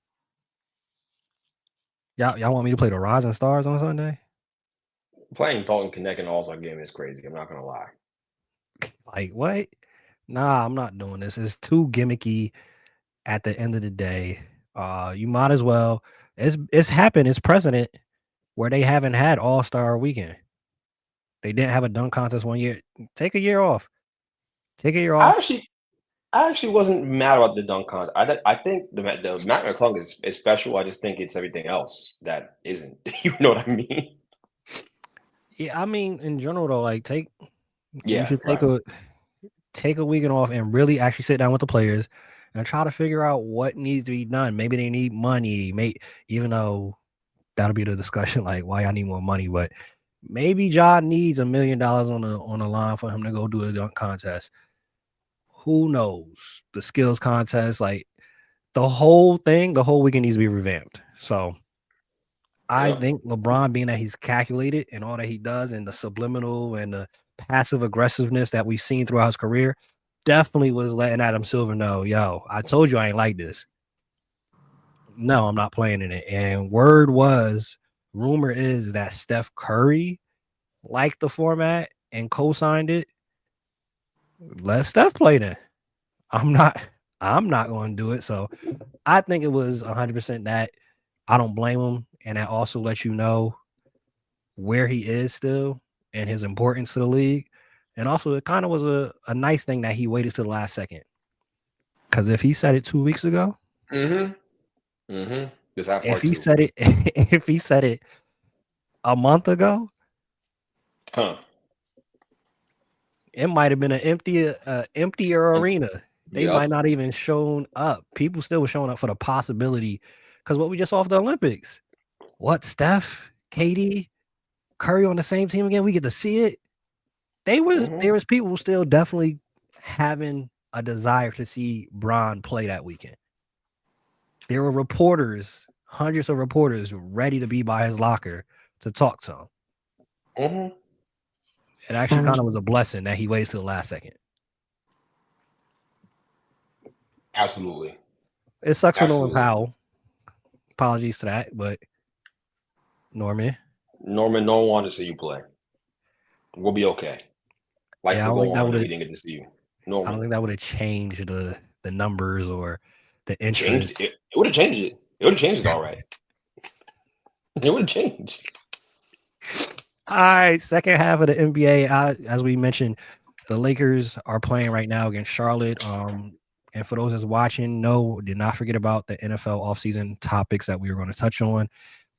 Y'all want me to play the Rising Stars on Sunday? Playing Dalton Connect in an All-Star game is crazy. I'm not gonna lie. Like what? Nah, I'm not doing this. It's too gimmicky at the end of the day. You might as well. It's happened. It's precedent where they haven't had All-Star weekend. They didn't have a dunk contest one year. Take a year off. Take a year I off. actually, I actually wasn't mad about the dunk contest. I think the Matt McClung is special. I just think it's everything else that isn't. You know what I mean? Yeah, I mean, in general though, like you Yeah, should right. take a weekend off and really actually sit down with the players and try to figure out what needs to be done. Maybe they need money. Even though that'll be the discussion, like why I need more money, but maybe John needs $1 million on the line for him to go do a dunk contest. Who knows? The skills contest, like the whole weekend needs to be revamped. So I Yep. think LeBron, being that he's calculated in all that he does, and the subliminal and the passive aggressiveness that we've seen throughout his career, definitely was letting Adam Silver know, yo, I told you I ain't like this. No, I'm not playing in it. And rumor is that Steph Curry liked the format and co-signed it. Let Steph play then. I'm not I'm not going to do it. So I think it was 100% that. I don't blame him, and that also lets you know where he is still and his importance to the league. And also, it kind of was a nice thing that he waited to the last second. Because if he said it 2 weeks ago, Mm-hmm. Mm-hmm. Just have if part he two. said it, if he said it a month ago, Huh. it might have been an emptier Um, arena. They might Yep. not even shown up. People still were showing up for the possibility. Because what we just saw of the Olympics, what Steph, Katie, Curry on the same team again, we get to see it. Mm-hmm. There was people still definitely having a desire to see Bron play that weekend. There were reporters, hundreds of reporters, ready to be by his locker to talk to him. Mm-hmm. It actually kind of was a blessing that he waited till the last second. Absolutely. It sucks for Norman Absolutely. Powell. Apologies to that, but Norman, Norman, no one wanted to see you play. We'll be okay. Life yeah, will go on, and we didn't get to see you. I don't Norman. think that would have changed the numbers or the Changed interest. it. It would have changed it. It would have changed it all right. It would have changed. All right, second half of the NBA. As we mentioned, the Lakers are playing right now against Charlotte. And for those that's watching, no, did not forget about the NFL offseason topics that we were going to touch on.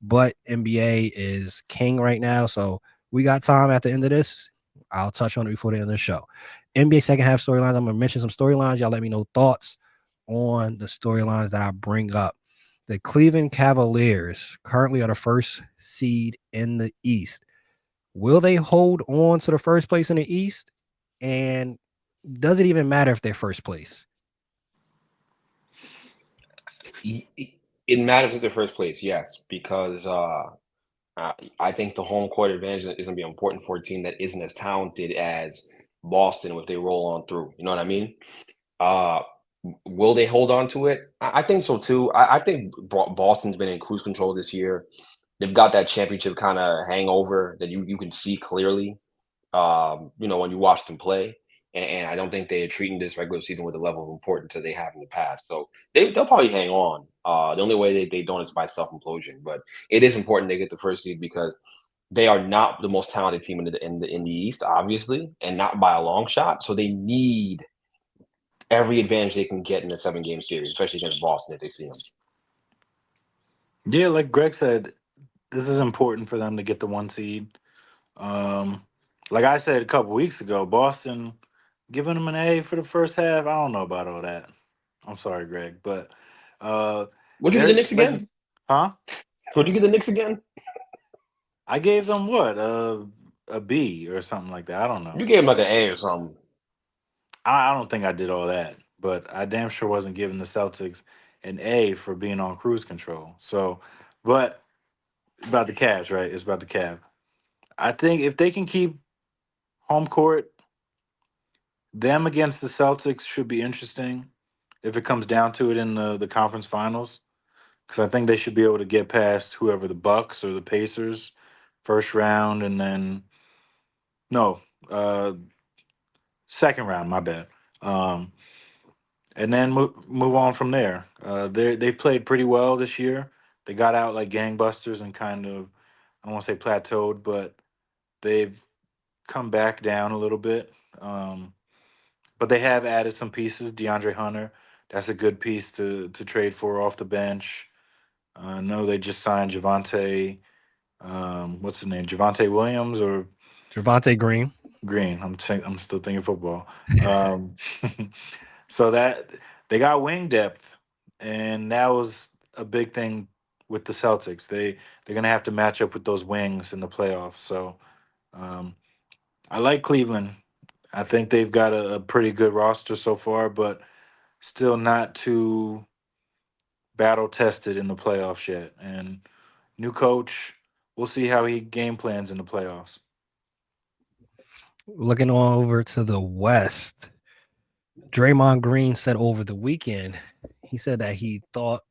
But NBA is king right now, so we got time at the end of this. I'll touch on it before the end of the show. NBA second half storylines. I'm going to mention some storylines. Y'all let me know thoughts on the storylines that I bring up. The Cleveland Cavaliers currently are the first seed in the East. Will they hold on to the first place in the East? And does it even matter if they're first place? It matters at the first place, yes, because I think the home court advantage is going to be important for a team that isn't as talented as Boston if they roll on through. You know what I mean? Uh, will they hold on to it? I think so too. I think Boston's been in cruise control this year. They've got that championship kind of hangover that you can see clearly. When you watch them play. And I don't think they are treating this regular season with the level of importance that they have in the past. So they'll probably hang on. The only way they don't is by self implosion. But it is important they get the first seed because they are not the most talented team in the East, obviously, and not by a long shot. So they need every advantage they can get in a 7-game series, especially against Boston if they see them. Yeah, like Greg said, this is important for them to get the one seed. Um, like I said a couple weeks ago, Boston giving them an A for the first half. I don't know about all that. I'm sorry, Greg, but uh, Would you get the they're Knicks like, again? huh? Would you get the Knicks again? I gave them what a B or something like that. I don't know. You gave them like an A or something. I don't think I did all that, but I damn sure wasn't giving the Celtics an A for being on cruise control. So, but about the Cavs, right? It's about the Cavs. I think if they can keep home court, them against the Celtics should be interesting if it comes down to it in the conference finals. Because I think they should be able to get past whoever the Bucks or the Pacers first round, and then no, second round. My bad. Um, and then move on from there. They've played pretty well this year. They got out like gangbusters and kind of, I don't want to say plateaued, but they've come back down a little bit. Um, but they have added some pieces. DeAndre Hunter, that's a good piece to trade for off the bench. I know they just signed Javante. What's his name? Javante Williams or Javante Green. Green? I'm still thinking football. Um, so that they got wing depth, and that was a big thing with the Celtics. They're gonna have to match up with those wings in the playoffs. So um, I like Cleveland. I think they've got a pretty good roster so far, but still not too battle tested in the playoffs yet. And new coach, we'll see how he game plans in the playoffs. Looking on over to the West, Draymond Green said over the weekend, he said that he thought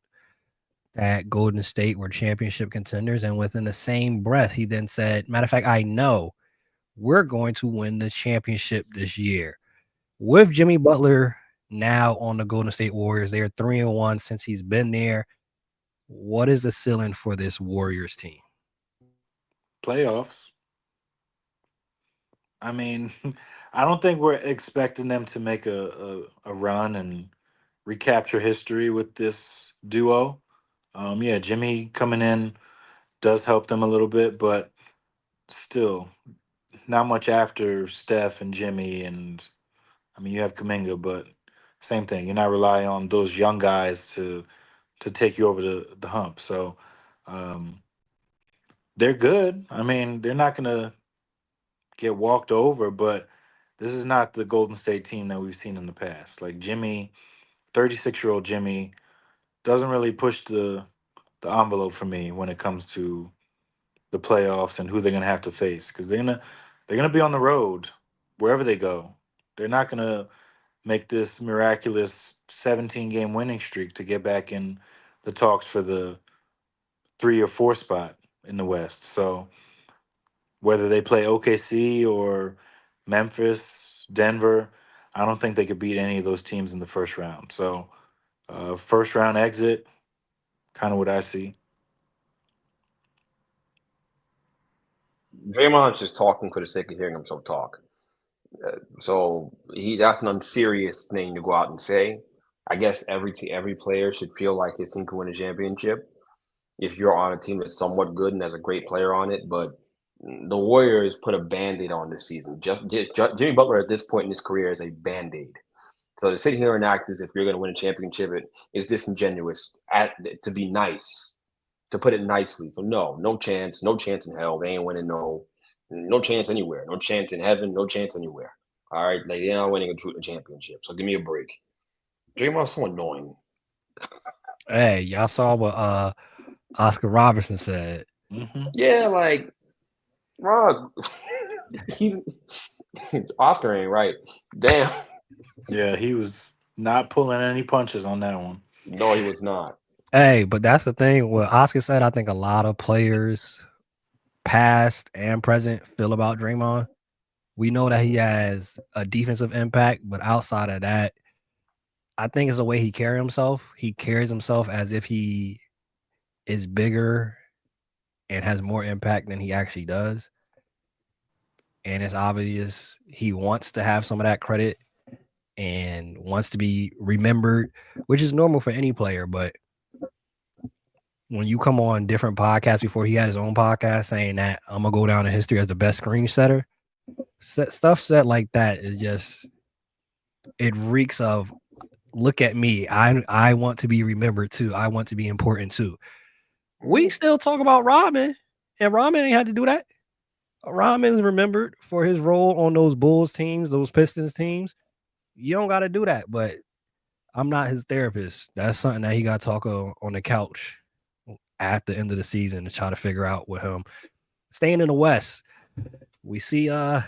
that Golden State were championship contenders. And within the same breath, he then said, matter of fact, I know we're going to win the championship this year. With Jimmy Butler now on the Golden State Warriors, they are 3-1 since he's been there. What is the ceiling for this Warriors team? Playoffs. I mean, I don't think we're expecting them to make a run and recapture history with this duo. Yeah, Jimmy coming in does help them a little bit, but still not much after Steph and Jimmy. And I mean, you have Kaminga, but same thing. You're not relying on those young guys to take you over the hump. So um, they're good. I mean, they're not going to get walked over, but this is not the Golden State team that we've seen in the past. Like Jimmy, 36-year-old Jimmy, doesn't really push the envelope for me when it comes to the playoffs and who they're gonna have to face because they're gonna be on the road wherever they go. They're not gonna make this miraculous 17-game winning streak to get back in the talks for the 3 or 4 spot in the West. So whether they play OKC or Memphis, Denver, I don't think they could beat any of those teams in the first round. So first round exit, kind of what I see. Draymond's just talking for the sake of hearing himself talk. So that's an unserious thing to go out and say. I guess every player should feel like his team can win a championship if you're on a team that's somewhat good and has a great player on it. But the Warriors put a band-aid on this season. Just Jimmy Butler at this point in his career is a band-aid. So to sit here and act as if you're going to win a championship is disingenuous. To be nice, to put it nicely. So no chance, no chance in hell. They ain't winning no chance anywhere. No chance in heaven. No chance anywhere. All right, like they're not winning a championship. So give me a break. Draymond's so annoying. Hey, y'all saw what Oscar Robertson said. Yeah, like, bro, he Oscar ain't right. Damn. Yeah, he was not pulling any punches on that one. No, he was not. Hey, but that's the thing. What Oscar said, I think a lot of players, past and present, feel about Draymond. We know that he has a defensive impact, but outside of that, I think it's the way he carries himself. He carries himself as if he is bigger and has more impact than he actually does. And it's obvious he wants to have some of that credit and wants to be remembered, which is normal for any player. But when you come on different podcasts before he had his own podcast saying that I'm gonna go down in history as the best screen setter, stuff said like that is just it reeks of look at me. I want to be remembered too. I want to be important too. We still talk about Rodman, and Rodman ain't had to do that. Rodman's remembered for his role on those Bulls teams, those Pistons teams. You don't got to do that, but I'm not his therapist. That's something that he got to talk on the couch at the end of the season to try to figure out with him. Staying in the West, we see the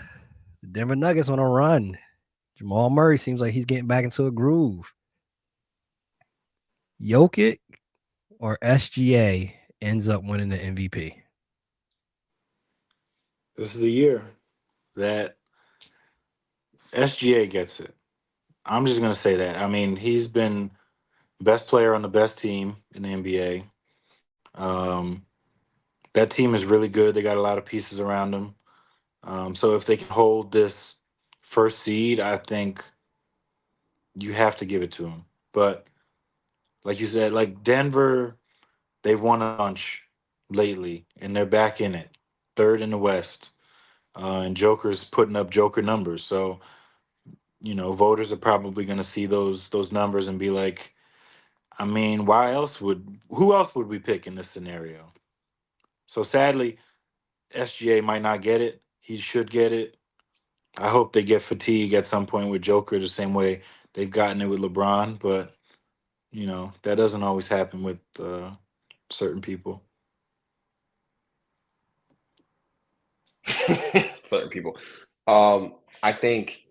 Denver Nuggets on a run. Jamal Murray seems like he's getting back into a groove. Jokic or SGA ends up winning the MVP. This is the year that SGA gets it. I'm just gonna say that. I mean, he's been best player on the best team in the NBA. Um, that team is really good. They got a lot of pieces around them. So if they can hold this first seed, I think you have to give it to them. But like you said, like Denver, they've won a bunch lately, and they're back in it, third in the West. And Joker's putting up Joker numbers. So voters are probably going to see those numbers and be like, I mean, who else would we pick in this scenario? So sadly, SGA might not get it. He should get it. I hope they get fatigue at some point with Joker the same way they've gotten it with LeBron, but that doesn't always happen with certain people. Certain people. I think.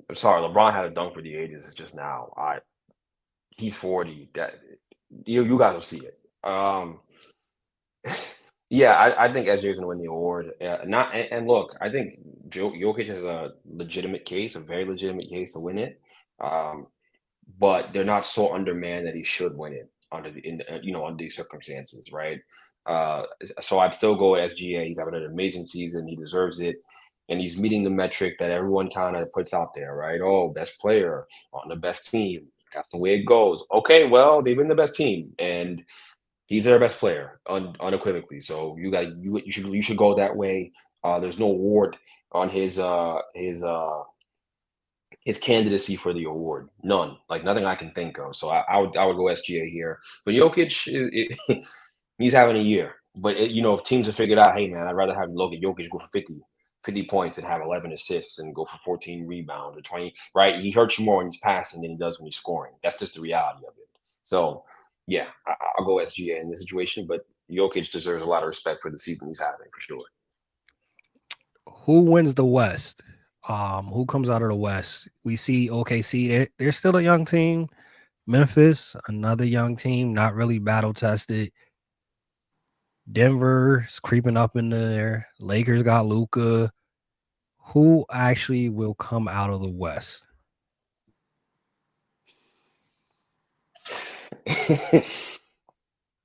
I'm sorry, LeBron had a dunk for the ages just now. He's 40. That you guys will see it. Yeah, I think SJ gonna win the award. Not and look, I think Jokic has a legitimate case, a very legitimate case to win it. Um, but they're not so undermanned that he should win it under these circumstances, right? Uh, so I'd still go with SGA. He's having an amazing season. He deserves it, and he's meeting the metric that everyone kind of puts out there, right? Oh, best player on the best team. That's the way it goes. Okay, well, they've been the best team, and he's their best player unequivocally. So you should go that way. There's no award on his candidacy for the award. None, like nothing I can think of. So I would go SGA here. But Jokic, he's having a year. But if teams have figured out, hey man, I'd rather have Jokic go for 50 points and have 11 assists and go for 14 rebounds or 20. Right? He hurts you more when he's passing than he does when he's scoring. That's just the reality of it. So yeah, I'll go SGA in this situation. But Jokic deserves a lot of respect for the season he's having for sure. Who wins the West? Who comes out of the West? We see OKC. They're still a young team. Memphis, another young team, not really battle tested. Denver's creeping up in there. Lakers got Luka. Who actually will come out of the West?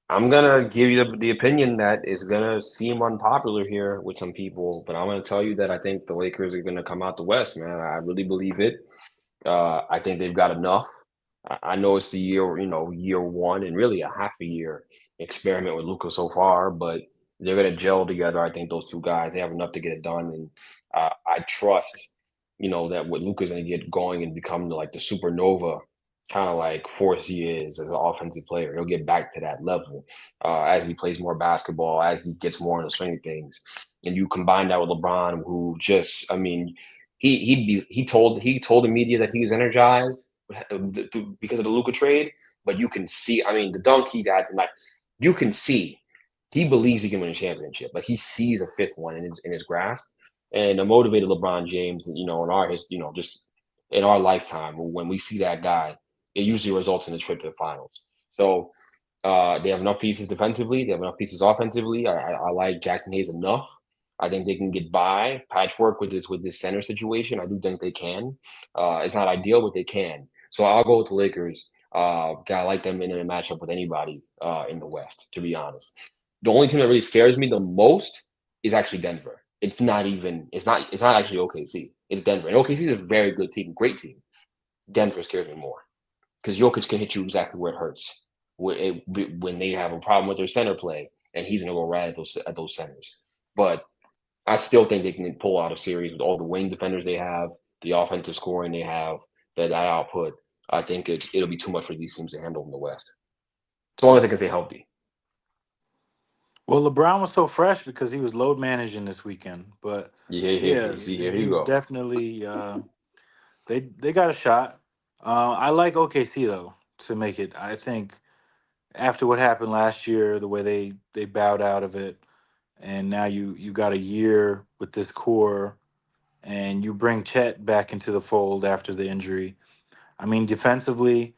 I'm gonna give you the opinion that is gonna seem unpopular here with some people, but I'm gonna tell you that I think the Lakers are gonna come out the West, man. I really believe it. I think they've got enough. I know it's the year one and really a half a year experiment with Luca so far, but they're gonna gel together. I think those two guys, they have enough to get it done, and I trust, that with Luca's gonna get going and become like the supernova kind of like force he is as an offensive player. He'll get back to that level as he plays more basketball, as he gets more in the swing of things. And you combine that with LeBron, who just, I mean, he told the media that he was energized because of the Luka trade, but you can see, I mean, the dunk he got tonight, you can see he believes he can win a championship. Like he sees a fifth one in his grasp. And a motivated LeBron James, in our history, just in our lifetime, when we see that guy, it usually results in a trip to the finals. So they have enough pieces defensively. They have enough pieces offensively. I like Jackson Hayes enough. I think they can get by patchwork with this center situation. I do think they can. It's not ideal, but they can. So I'll go with the Lakers. I like them in a matchup with anybody in the West. To be honest, the only team that really scares me the most is actually Denver. It's not actually OKC. It's Denver. And OKC is a very good team, great team. Denver scares me more because Jokic can hit you exactly where it hurts when they have a problem with their center play, and he's gonna go right at those centers. But I still think they can pull out a series with all the wing defenders they have, the offensive scoring they have, that output. I think it'll be too much for these teams to handle in the West, as long as they can stay healthy. Well, LeBron was so fresh because he was load managing this weekend. But yeah, See, the here you team's go. definitely they got a shot. I like OKC though to make it. I think after what happened last year, the way they bowed out of it, and now you got a year with this core, and you bring Chet back into the fold after the injury. I mean, defensively,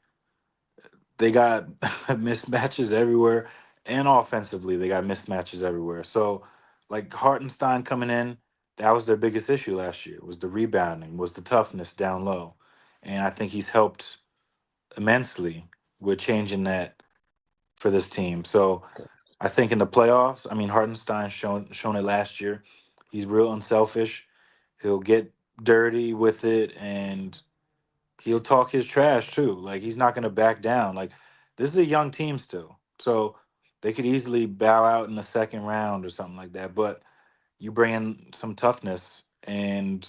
they got mismatches everywhere, and offensively, they got mismatches everywhere. So, like Hartenstein coming in, that was their biggest issue last year. Was the rebounding, was the toughness down low, and I think he's helped immensely with changing that for this team. So, I think in the playoffs, I mean, Hartenstein shown it last year. He's real unselfish. He'll get dirty with it, and he'll talk his trash too. Like he's not going to back down. Like this is a young team still, so they could easily bow out in the second round or something like that. But you bring in some toughness, and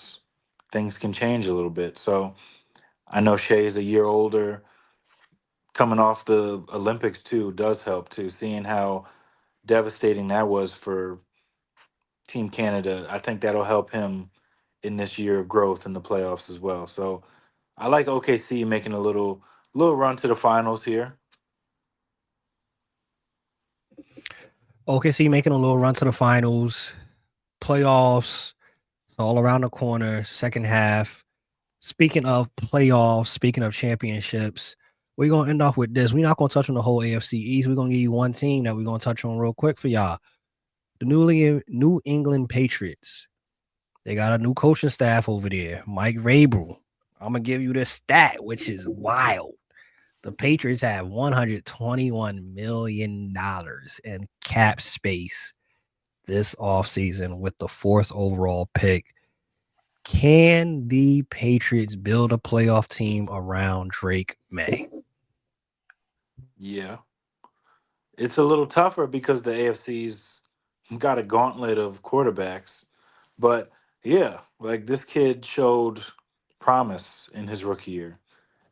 things can change a little bit. So I know Shea is a year older, coming off the Olympics too does help too. Seeing how devastating that was for Team Canada, I think that'll help him in this year of growth in the playoffs as well. So I like OKC making a little run to the finals here. OKC making a little run to the finals, playoffs, all around the corner, second half. Speaking of playoffs, speaking of championships, we're gonna end off with this. We're not gonna touch on the whole AFC East. We're gonna give you one team that we're gonna touch on real quick for y'all. The New England Patriots. They got a new coaching staff over there, Mike Vrabel. I'm gonna give you this stat, which is wild. The Patriots have $121 million in cap space this offseason with the fourth overall pick. Can the Patriots build a playoff team around Drake May? Yeah. It's a little tougher because the AFC's got a gauntlet of quarterbacks. But yeah, like this kid showed promise in his rookie year.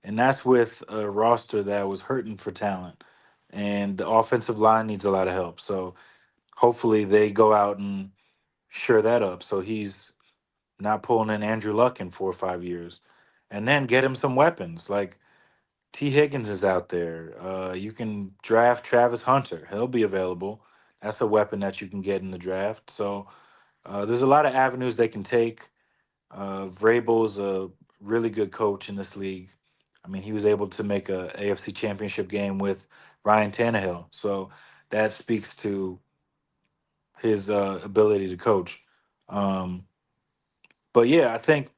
And that's with a roster that was hurting for talent. And the offensive line needs a lot of help. So hopefully they go out and shore that up. So he's not pulling in Andrew Luck in 4 or 5 years. And then get him some weapons. Like T. Higgins is out there. You can draft Travis Hunter. He'll be available. That's a weapon that you can get in the draft. So there's a lot of avenues they can take. Vrabel's a really good coach in this league. I mean, he was able to make a AFC Championship game with Ryan Tannehill. So that speaks to his ability to coach. Um, but yeah, I think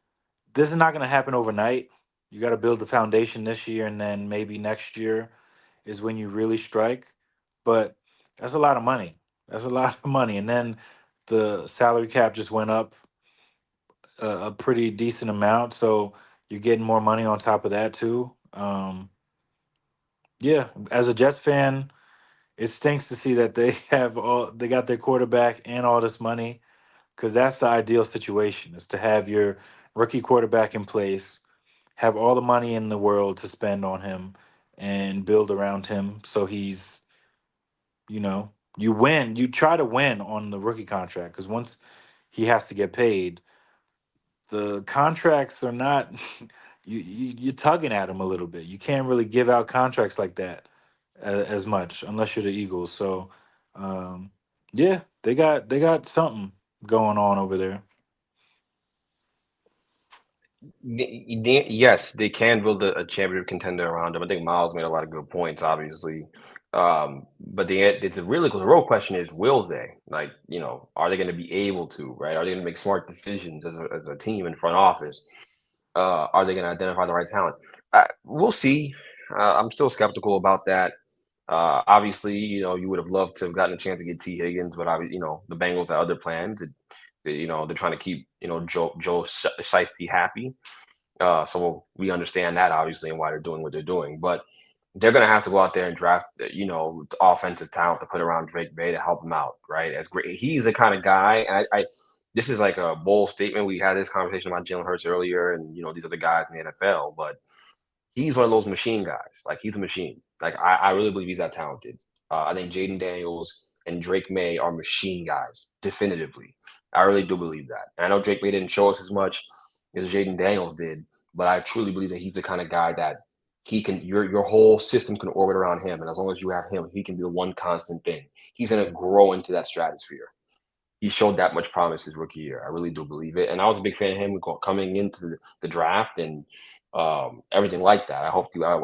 this is not going to happen overnight. You got to build the foundation this year, and then maybe next year is when you really strike. But that's a lot of money. That's a lot of money. And then the salary cap just went up a pretty decent amount. So you're getting more money on top of that, too. Yeah, as a Jets fan, it stinks to see that they they got their quarterback and all this money because that's the ideal situation is to have your rookie quarterback in place, have all the money in the world to spend on him and build around him so he's, you know, you win, you try to win on the rookie contract because once he has to get paid, the contracts are not you're tugging at him a little bit. You can't really give out contracts like that as much unless you're the Eagles. So Yeah, they got something going on over there. Yes, they can build a championship contender around him. I think Miles made a lot of good points, obviously. But the real question is, will they? Like, are they going to be able to? Right? Are they going to make smart decisions as a team in front office? Are they going to identify the right talent? We'll see. I'm still skeptical about that. Obviously, you would have loved to have gotten a chance to get T. Higgins, but obviously, the Bengals have other plans. They're trying to keep Joe Shiesty happy. So we understand that obviously and why they're doing what they're doing, but they're going to have to go out there and draft, the offensive talent to put around Drake Bay to help him out, right? As great, he's the kind of guy. And this is like a bold statement. We had this conversation about Jalen Hurts earlier, and these other guys in the NFL, but he's one of those machine guys. Like he's a machine. Like I really believe he's that talented. I think Jaden Daniels and Drake May are machine guys, definitively. I really do believe that. And I know Drake May didn't show us as much as Jaden Daniels did, but I truly believe that he's the kind of guy that he can. Your whole system can orbit around him, and as long as you have him, he can be the one constant thing. He's going to grow into that stratosphere. He showed that much promise his rookie year. I really do believe it, and I was a big fan of him coming into the draft and everything like that. I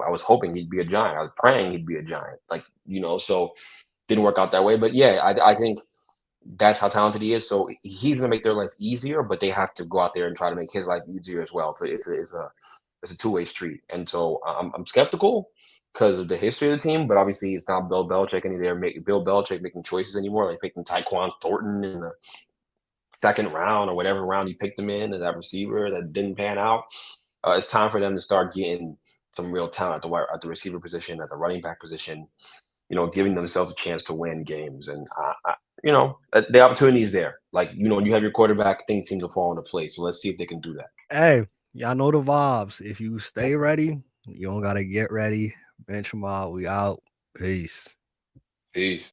was hoping he'd be a giant. I was praying he'd be a giant, So didn't work out that way, but yeah, I think that's how talented he is. So he's gonna make their life easier, but they have to go out there and try to make his life easier as well. So it's a two-way street, and so I'm skeptical because of the history of the team, but obviously it's not Bill Belichick Bill Belichick making choices anymore, like picking Tyquan Thornton in the second round or whatever round he picked him in as that receiver that didn't pan out. It's time for them to start getting some real talent at the receiver position, at the running back position. Giving themselves a chance to win games, and the opportunity is there. Like when you have your quarterback, things seem to fall into place. So let's see if they can do that. Hey, y'all know the vibes. If you stay ready, you don't gotta get ready. Bench Mob, we out. Peace. Peace.